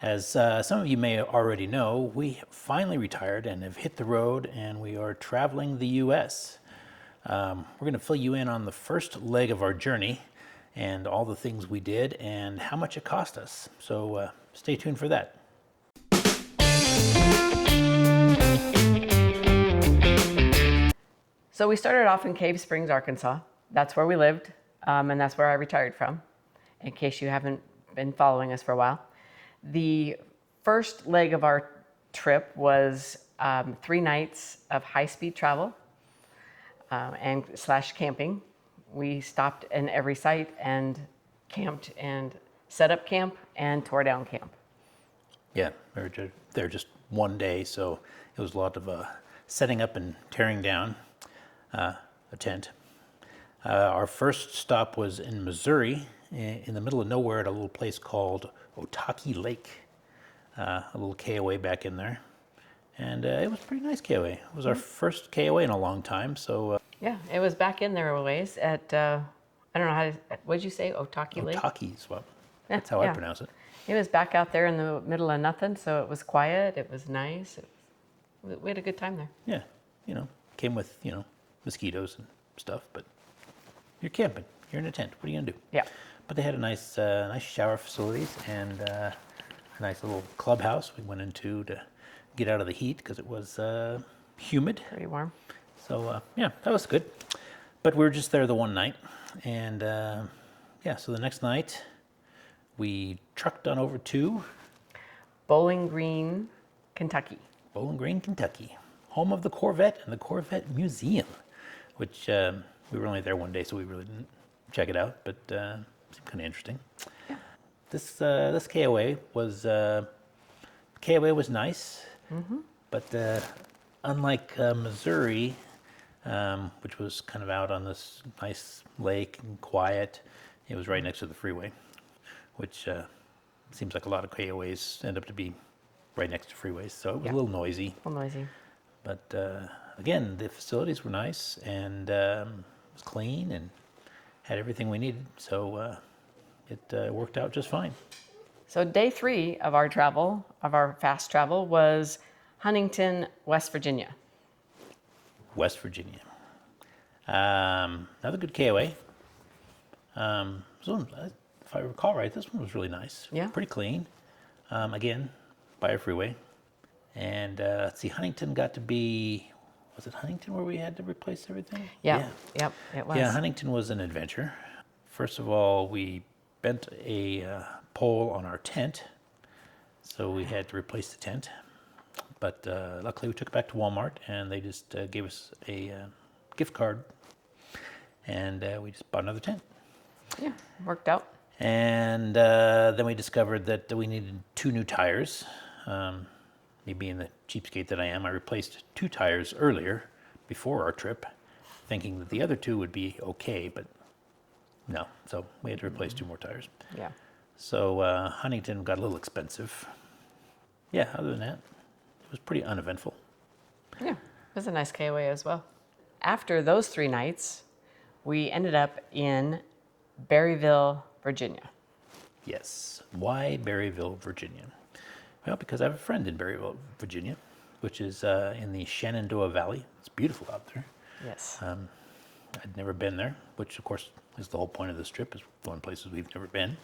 As some of you may already know, we finally retired and have hit the road, and we are traveling the U.S. We're going to fill you in on the first leg of our journey and all the things we did and how much it cost us. So stay tuned for that. So we started off in Cave Springs, Arkansas. That's where we lived, and that's where I retired from, in case you haven't been following us for a while. The first leg of our trip was 3 nights of high-speed travel and / camping. We stopped in every site and camped and set up camp and tore down camp. Yeah, we were there just one day, so it was a lot of setting up and tearing down a tent. Our first stop was in Missouri, in the middle of nowhere at a little place called Otaki Lake, a little KOA back in there. And it was a pretty nice KOA. It was our first KOA in a long time, so... Yeah, it was back in there a ways at, I don't know how to, what did you say, Otaki Lake? Otaki's, well, that's how I pronounce it. It was back out there in the middle of nothing, so it was quiet, it was nice. We had a good time there. Yeah, came with, mosquitoes and stuff, but you're camping, you're in a tent, what are you gonna do? Yeah. But they had a nice shower facilities and a nice little clubhouse we went into to get out of the heat because it was humid. Pretty warm. So yeah, that was good. But we were just there the one night, and so the next night we trucked on over to Bowling Green, Kentucky. Bowling Green, Kentucky, home of the Corvette and the Corvette Museum, which we were only there one day, so we really didn't check it out, but it seemed kind of interesting. Yeah. This KOA was nice, but unlike Missouri, which was kind of out on this nice lake and quiet, it was right next to the freeway, which seems like a lot of KOAs end up to be right next to freeways, so it was a little noisy. A little noisy. But again, the facilities were nice and it was clean and had everything we needed, so it worked out just fine. So day 3 of our travel, of our fast travel, was Huntington, West Virginia. West Virginia. Another good KOA. If I recall right, this one was really nice. Yeah. Pretty clean. Again, by a freeway. And let's see, Huntington got to be, was it Huntington where we had to replace everything? Yeah. Yep, it was. Yeah, Huntington was an adventure. First of all, we bent a pole on our tent, so we had to replace the tent. But luckily we took it back to Walmart and they just gave us a gift card and we just bought another tent. Yeah, worked out. And then we discovered that we needed 2 new tires. Me being the cheapskate that I am, I replaced 2 tires earlier before our trip, thinking that the other 2 would be okay, but no. So we had to replace 2 more tires. Yeah. So Huntington got a little expensive. Yeah, other than that, it was pretty uneventful. Yeah, it was a nice KOA as well. After those 3 nights, we ended up in Berryville, Virginia. Yes. Why Berryville, Virginia? Well, because I have a friend in Berryville, Virginia, which is in the Shenandoah Valley. It's beautiful out there. Yes. I'd never been there, which of course is the whole point of this trip, is going places we've never been.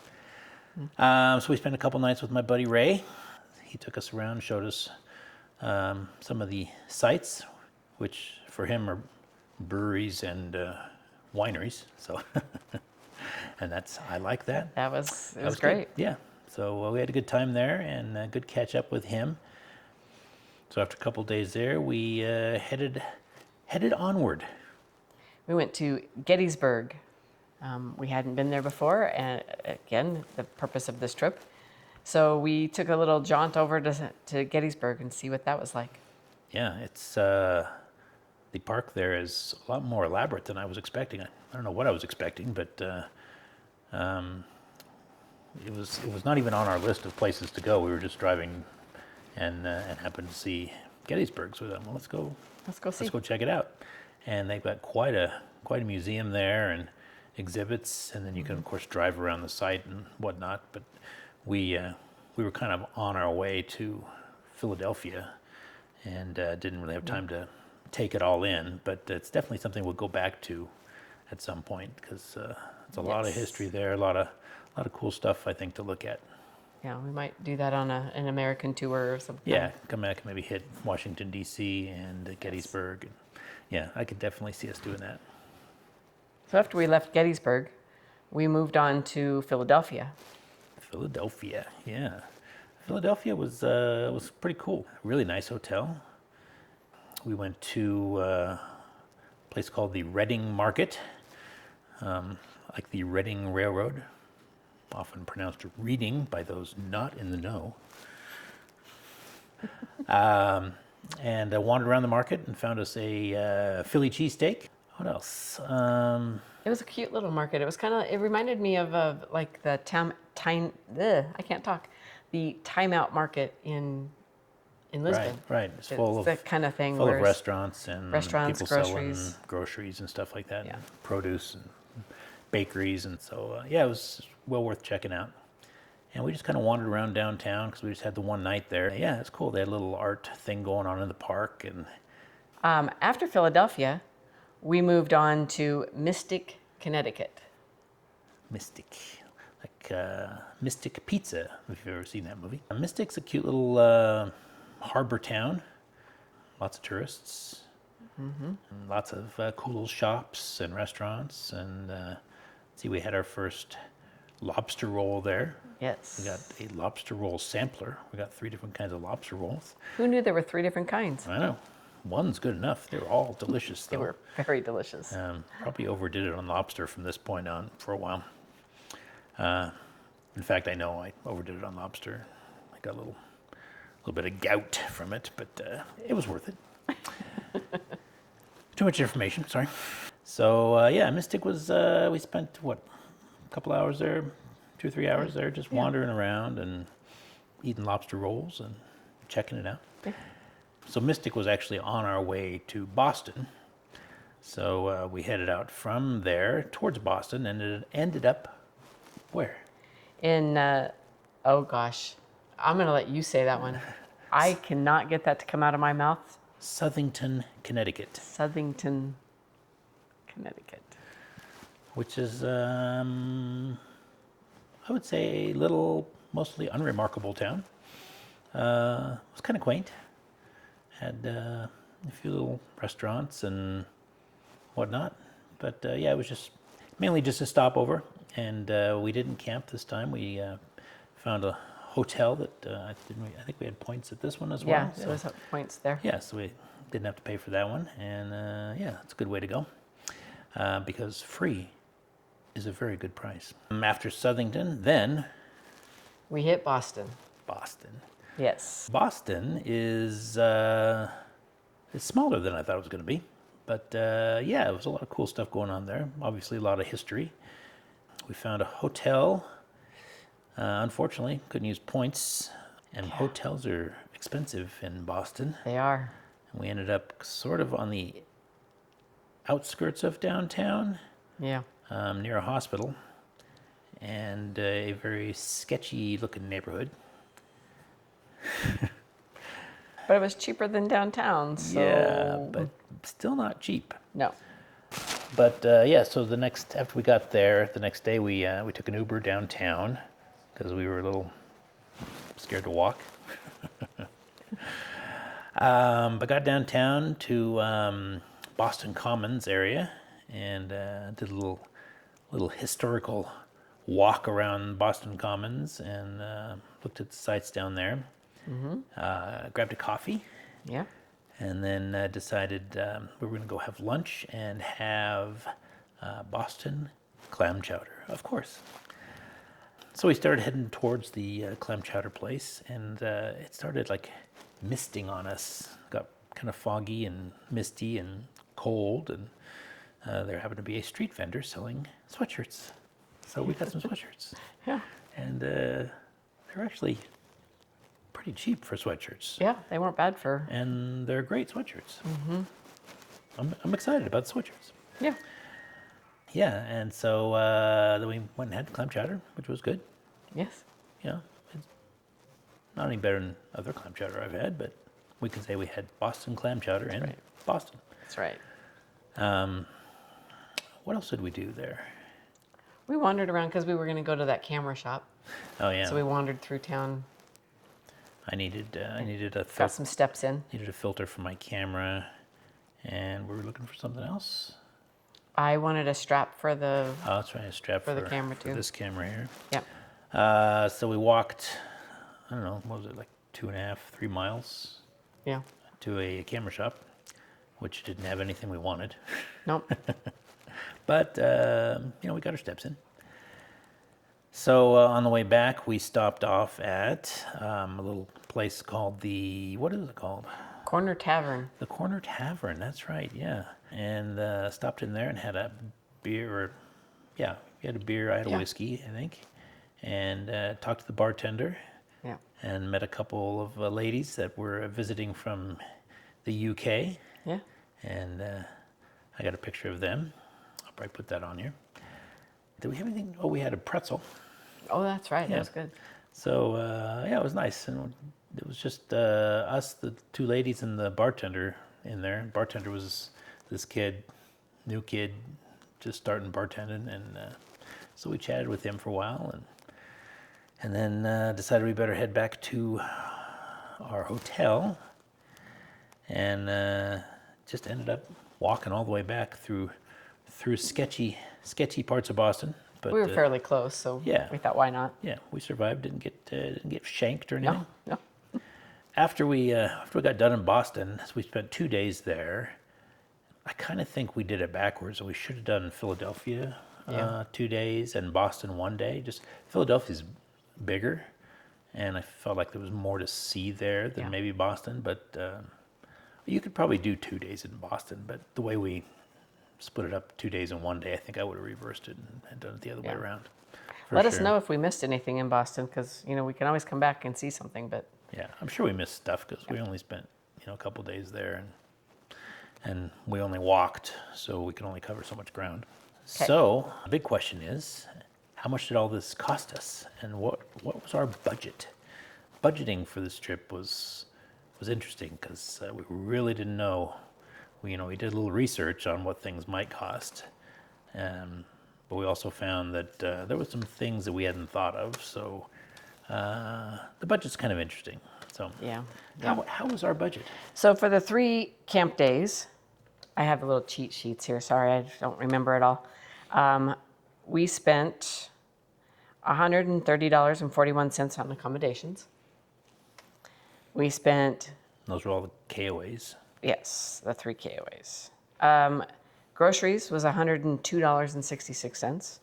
So we spent a couple nights with my buddy Ray. He took us around, showed us some of the sites, which for him are breweries and wineries. So, and I like that. It was great. Good. Yeah. So we had a good time there and a good catch up with him. So after a couple of days there, we headed onward. We went to Gettysburg. We hadn't been there before, and again, the purpose of this trip. So we took a little jaunt over to Gettysburg and see what that was like. Yeah, it's the park there is a lot more elaborate than I was expecting. I don't know what I was expecting, but it was not even on our list of places to go. We were just driving and happened to see Gettysburg. So we thought, well, let's go check it out. And they've got quite a museum there and exhibits, and then you can of course drive around the site and whatnot. But we we were kind of on our way to Philadelphia and didn't really have time to take it all in. But it's definitely something we'll go back to at some point because it's a lot of history there, a lot of cool stuff I think to look at. Yeah, we might do that on an American tour or something. Yeah, come back and maybe hit Washington D.C. and Gettysburg. And yeah, I could definitely see us doing that. So after we left Gettysburg, we moved on to Philadelphia. Philadelphia, yeah. Philadelphia was pretty cool. Really nice hotel. We went to a place called the Reading Market, like the Reading Railroad, often pronounced reading by those not in the know. And I wandered around the market and found us a Philly cheesesteak. What else? It was a cute little market. It reminded me of like the I can't talk. The Timeout Market in Lisbon. Right. It's full of that kind of thing. full of restaurants and people groceries. selling groceries and stuff like that, Yeah. and produce and bakeries, and so yeah, it was well worth checking out. And we just kind of wandered around downtown because we just had the one night there. Yeah, it's cool. They had a little art thing going on in the park, and After Philadelphia, we moved on to Mystic, Connecticut. Mystic, like Mystic Pizza, if you've ever seen that movie. Mystic's a cute little harbor town. Lots of tourists. And lots of cool little shops and restaurants. And see, we had our first lobster roll there. Yes. We got a lobster roll sampler. We got 3 different kinds of lobster rolls. Who knew there were 3 different kinds? I know. One's good enough. They were all delicious, though. They were very delicious. Probably overdid it on lobster from this point on for a while. In fact, I know I overdid it on lobster. I got a little bit of gout from it, but it was worth it. Too much information, sorry. So yeah, Mystic was, we spent, a couple hours there, 2 or 3 hours there, just wandering around and eating lobster rolls and checking it out. Yeah. So Mystic was actually on our way to Boston. So we headed out from there towards Boston, and it ended up where? In, oh gosh, I'm going to let you say that one. I cannot get that to come out of my mouth. Southington, Connecticut. Southington, Connecticut. Which is, I would say, a little, mostly unremarkable town. It was kind of quaint. Had a few little restaurants and whatnot. But yeah, it was just mainly just a stopover. And we didn't camp this time. We found a hotel that I think we had points at this one as well. Yeah, there was points there. Yeah, so we didn't have to pay for that one. And yeah, it's a good way to go because free is a very good price. After Southington, then We hit Boston. Boston. Yes. Boston is it's smaller than I thought it was going to be. But yeah, it was a lot of cool stuff going on there. Obviously, a lot of history. We found a hotel. Unfortunately, couldn't use points. And hotels are expensive in Boston. They are. And we ended up sort of on the outskirts of downtown, Yeah. near a hospital, and a very sketchy looking neighborhood. But it was cheaper than downtown, so. Yeah, but still not cheap. No. But yeah, so after we got there, the next day we took an Uber downtown because we were a little scared to walk. But got downtown to Boston Commons area and did a little historical walk around Boston Commons and looked at the sites down there. Grabbed a coffee. Yeah. And then decided we were going to go have lunch and have Boston clam chowder, of course. So we started heading towards the clam chowder place, and it started like misting on us. Got kind of foggy and misty and cold, and there happened to be a street vendor selling sweatshirts. So we got some sweatshirts. Yeah. And they're actually pretty cheap for sweatshirts. Yeah, they weren't bad for. And they're great sweatshirts. I'm excited about the sweatshirts. Yeah. Yeah, and so then we went and had clam chowder, which was good. Yes. You know, it's Not any better than other clam chowder I've had, but we can say we had Boston clam chowder in right. Boston. That's right. What else did we do there? We wandered around because we were going to go to that camera shop. Oh yeah, So we wandered through town, I needed got some steps in. needed a filter for my camera, and we were looking for something else. I wanted a strap for the, Oh, that's right, a strap For the camera, for too. this camera here. yep, So we walked, I don't know, what was it, like 2.5, 3 miles yeah. to a camera shop, which didn't have anything we wanted. Nope. But, we got our steps in. So on the way back, we stopped off at a little place called what is it called? Corner Tavern. The Corner Tavern, that's right, yeah. And stopped in there and had a beer, we had a beer, I had a Yeah. whiskey, I think. And talked to the bartender Yeah. and met a couple of ladies that were visiting from the UK. Yeah. And I got a picture of them. I'll probably put that on here. Did we have anything? Oh, we had a pretzel. Oh, that's right. Yeah. That was good. So, it was nice. And it was just us, the 2 ladies, and the bartender in there. The bartender was this kid, new kid, just starting bartending. And so we chatted with him for a while and then decided we better head back to our hotel. And just ended up walking all the way back through sketchy parts of Boston. But We were fairly close, so yeah. we thought, why not? yeah, we survived. Didn't get shanked or anything. No, no. After we got done in Boston, so we spent 2 days there. I kind of think we did it backwards. We should have done Philadelphia Yeah. 2 days and Boston 1 day. Just Philadelphia's bigger, and I felt like there was more to see there than Yeah. maybe Boston. But you could probably do 2 days in Boston. But the way we split it up 2 days and 1 day, I think I would have reversed it and done it the other way Yeah. around. For Let us sure. know if we missed anything in Boston, because we can always come back and see something. But Yeah, I'm sure we missed stuff because we only spent a couple days there, and we only walked, so we can only cover so much ground. 'Kay. So the big question is, how much did all this cost us, and what was our budget? Budgeting for this trip was interesting because we really didn't know. We did a little research on what things might cost, but we also found that there were some things that we hadn't thought of. So the budget's kind of interesting. So yeah. how was our budget? So for the 3 camp days, I have the little cheat sheets here. Sorry, I don't remember it all. We spent $130.41 on accommodations. We spent, Those were all the KOAs. yes, the 3 KOAs. Groceries was $102.66.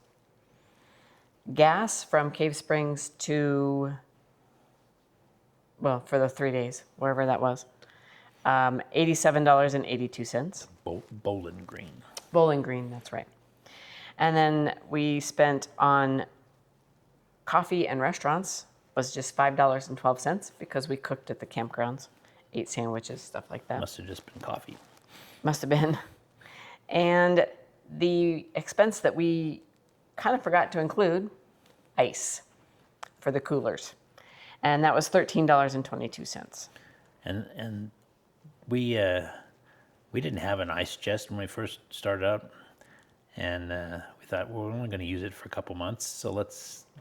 Gas from Cave Springs to, for the 3 days, wherever that was, $87.82. Bowling Green. Bowling Green, that's right. And then we spent on coffee and restaurants was just $5.12 because we cooked at the campgrounds, ate sandwiches, stuff like that. Must have just been coffee. Must have been. And the expense that we kind of forgot to include, ice for the coolers. And that was $13.22. And we didn't have an ice chest when we first started out, and we thought, well, we're only going to use it for a couple months, so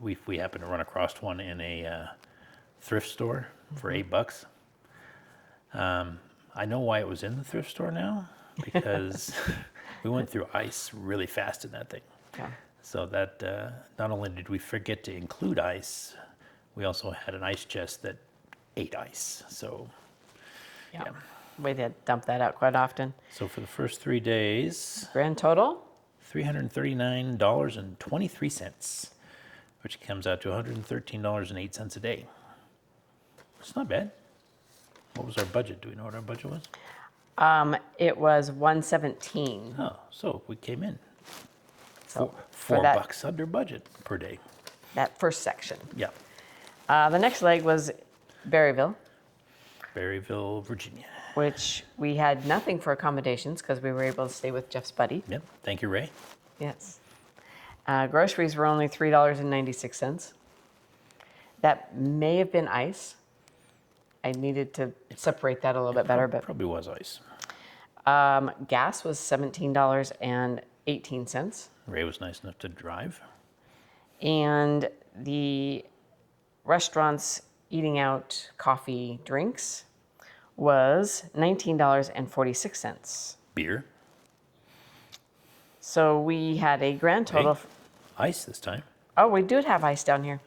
we happened to run across one in a thrift store for $8. I know why it was in the thrift store now, because we went through ice really fast in that thing. Yeah. So that not only did we forget to include ice, we also had an ice chest that ate ice. So Yeah. We did dump that out quite often. So for the first 3 days, Grand total, $339.23, which comes out to $113.08 a day. It's not bad. What was our budget? Do we know what our budget was? it was $117. Oh, so we came in So four for that, bucks under budget per day. that first section. Yeah, The next leg was Berryville, Berryville, Virginia. which we had nothing for accommodations because we were able to stay with Jeff's buddy. Yep. Thank you, Ray. Yes. Groceries were only $3.96. That may have been ice. I needed to separate that a little bit better, but Probably was ice. gas was $17.18. Ray was nice enough to drive. And the restaurants eating out coffee drinks was $19.46. Beer. So we had a grand total. Ice this time. Oh, we did have ice down here.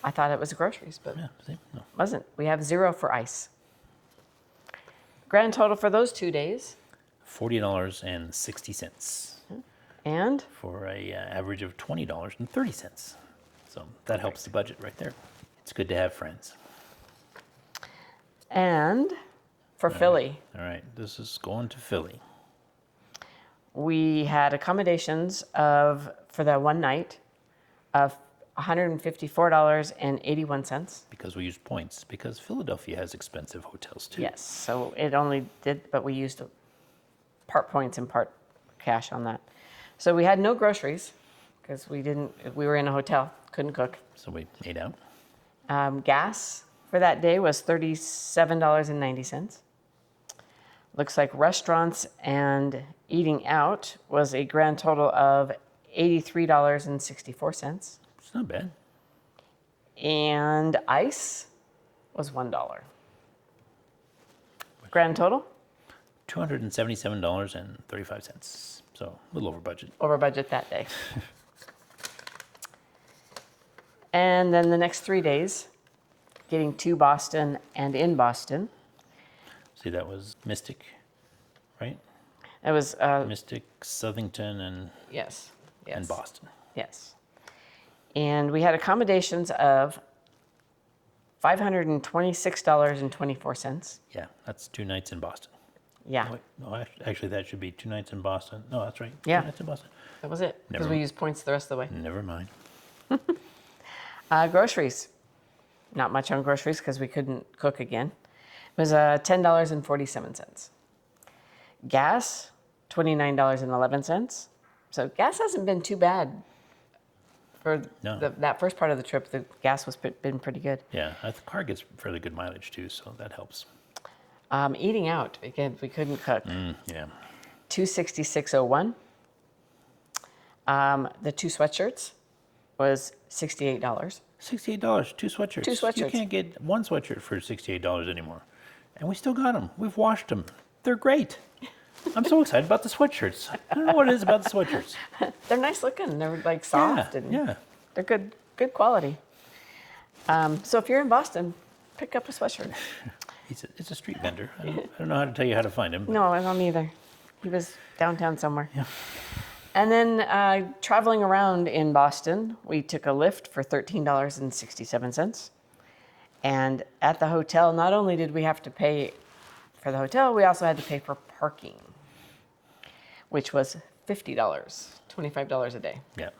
I thought it was groceries, but Yeah, see? No. wasn't. We have 0 for ice. Grand total for those 2 days. $40.60 And for a average of $20.30. So that helps the budget right there. It's good to have friends. for Philly, All right, this is going to Philly. we had accommodations for the one night of $154.81. Because we used points. Because Philadelphia has expensive hotels too. Yes, so it only did, but we used part points and part cash on that. So we had no groceries because we were in a hotel, couldn't cook. So we ate out. Gas for that day was $37.90. Looks like restaurants and eating out was a grand total of $83.64. It's not bad. And ice was $1. Grand total? $277.35. So a little over budget. Over budget that day. And then the next 3 days, getting to Boston and in Boston. See, that was Mystic, right? It was, Mystic, Southington, yes. and Boston. Yes. And we had accommodations of $526.24. Yeah, that's 2 nights in Boston. Yeah, Wait, no, actually, that should be 2 nights in Boston. No, that's right. Yeah. 2 nights in Boston. that was it. Because Never- we used points the rest of the way. Never mind. Groceries. Not much on groceries because we couldn't cook again. It was $10.47. Gas, $29.11. So gas hasn't been too bad for No. that first part of the trip. The gas was been pretty good. Yeah, the car gets fairly good mileage too, so that helps. Eating out again, we couldn't cook. Yeah. $266.01. The 2 sweatshirts was $68. $68, 2 sweatshirts. 2 You sweatshirts. can't get 1 sweatshirt for $68 anymore. And we still got them. We've washed them. They're great. I'm so excited about the sweatshirts. I don't know what it is about the sweatshirts. They're nice looking. They're like soft and Yeah. they're good quality. So if you're in Boston, pick up a sweatshirt. It's a street vendor. I don't know how to tell you how to find him. No, I don't either. He was downtown somewhere. Yeah. And then traveling around in Boston, we took a Lyft for $13.67. And at the hotel, not only did we have to pay for the hotel, we also had to pay for parking, which was $50, $25 a day. Yeah.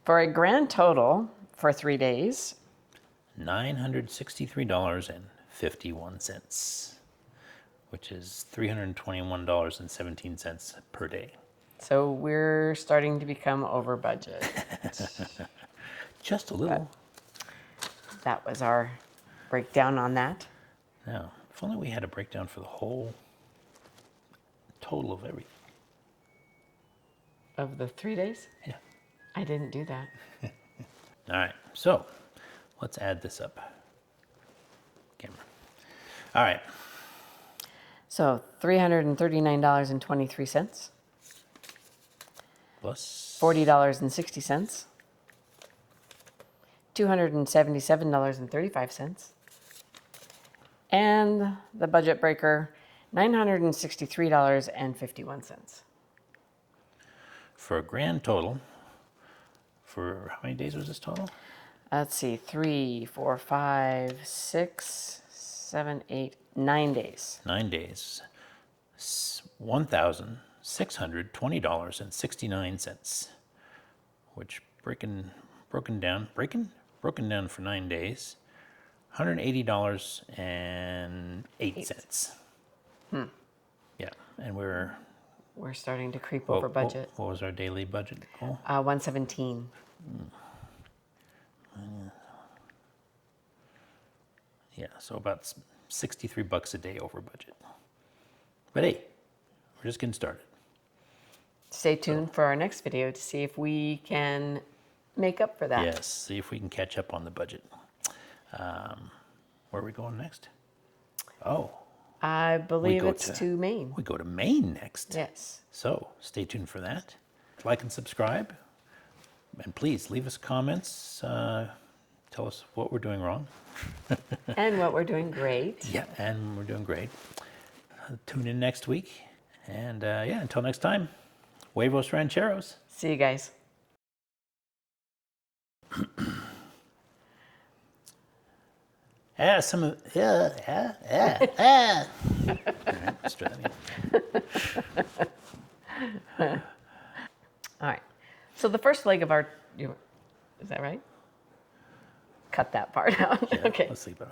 For a grand total for 3 days, $963.51, which is $321.17 per day. so we're starting to become over budget. Just a little. That was our breakdown on that. Now, if only we had a breakdown for the whole total of everything. Of the 3 days? Yeah. I didn't do that. All right, so let's add this up. Camera. All right, So $339.23, plus $40.60, $277.35, and the budget breaker, $963.51. for a grand total, for how many days was this total? Let's see, 3, 4, 5, 6, 7, 8, 9 days. 9 days, $1,620.69, which broken down for 9 days, $180.08. Yeah, and We're starting to creep over budget. What was our daily budget goal? 117. Yeah, so about $63 a day over budget. But hey, we're just getting started. Stay tuned for our next video to see if we can make up for that. Yes, see if we can catch up on the budget. Where are we going next? Oh, I believe go it's to- to Maine. we go to Maine next. Yes. So stay tuned for that. Like and subscribe. And please leave us comments. Tell us what we're doing wrong. And what we're doing great. Yeah, and we're doing great. Tune in next week. And yeah, until next time, huevos rancheros. See you guys. All right, let's try that again. All right. So the first leg of our, is that right? Cut that part out. Yeah, Okay. let's see about it.